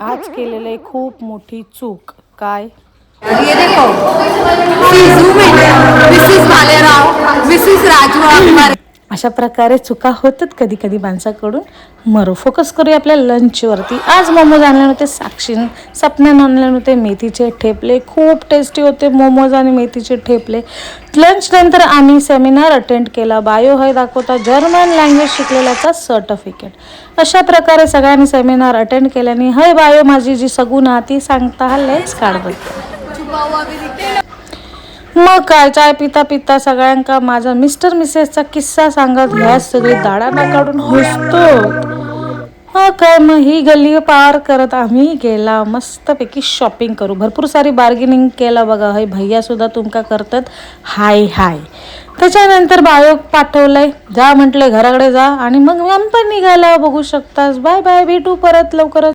आज केलेली खूप मोठी चूक काय? ये देखो, फिजू में मिसेस भालेराव, मिसेस राजू अकबर. अशा प्रकारे चुका होतात कधी कधी माणसाकडून. मरो फोकस करूया आपल्या लंचवरती. आज मोमोज आणले होते साक्षीन, सपन्यानं आणले होते मेथीचे ठेपले. खूप टेस्टी होते मोमोज आणि मेथीचे ठेपले. लंच नंतर आम्ही सेमिनार अटेंड केला. बायो है दाखवता जर्मन लँग्वेज शिकलेल्याचा सर्टिफिकेट. अशा प्रकारे सगळ्यांनी सेमिनार अटेंड केल्याने हय बायो माझी जी सगुण ती सांगता लेट्स काढबद्दल. मग काय चाय पिता पिता सगळ्यांका माझा मिस्टर मिसेसचा किस्सा सांगत ह्या सगळी दाडाना काढून हसतो. हा काय मग ही गल्ली पार करत आम्ही गेला मस्तपैकी शॉपिंग करू. भरपूर सारी बार्गेनिंग केला बघा. हय भैया सुद्धा तुमका करतात हाय हाय. त्याच्यानंतर बायो पाठवलंय जा म्हटलंय घराकडे जा आणि मग आम्ही पण निघाला. बघू शकतास. बाय बाय, भेटू परत लवकरच.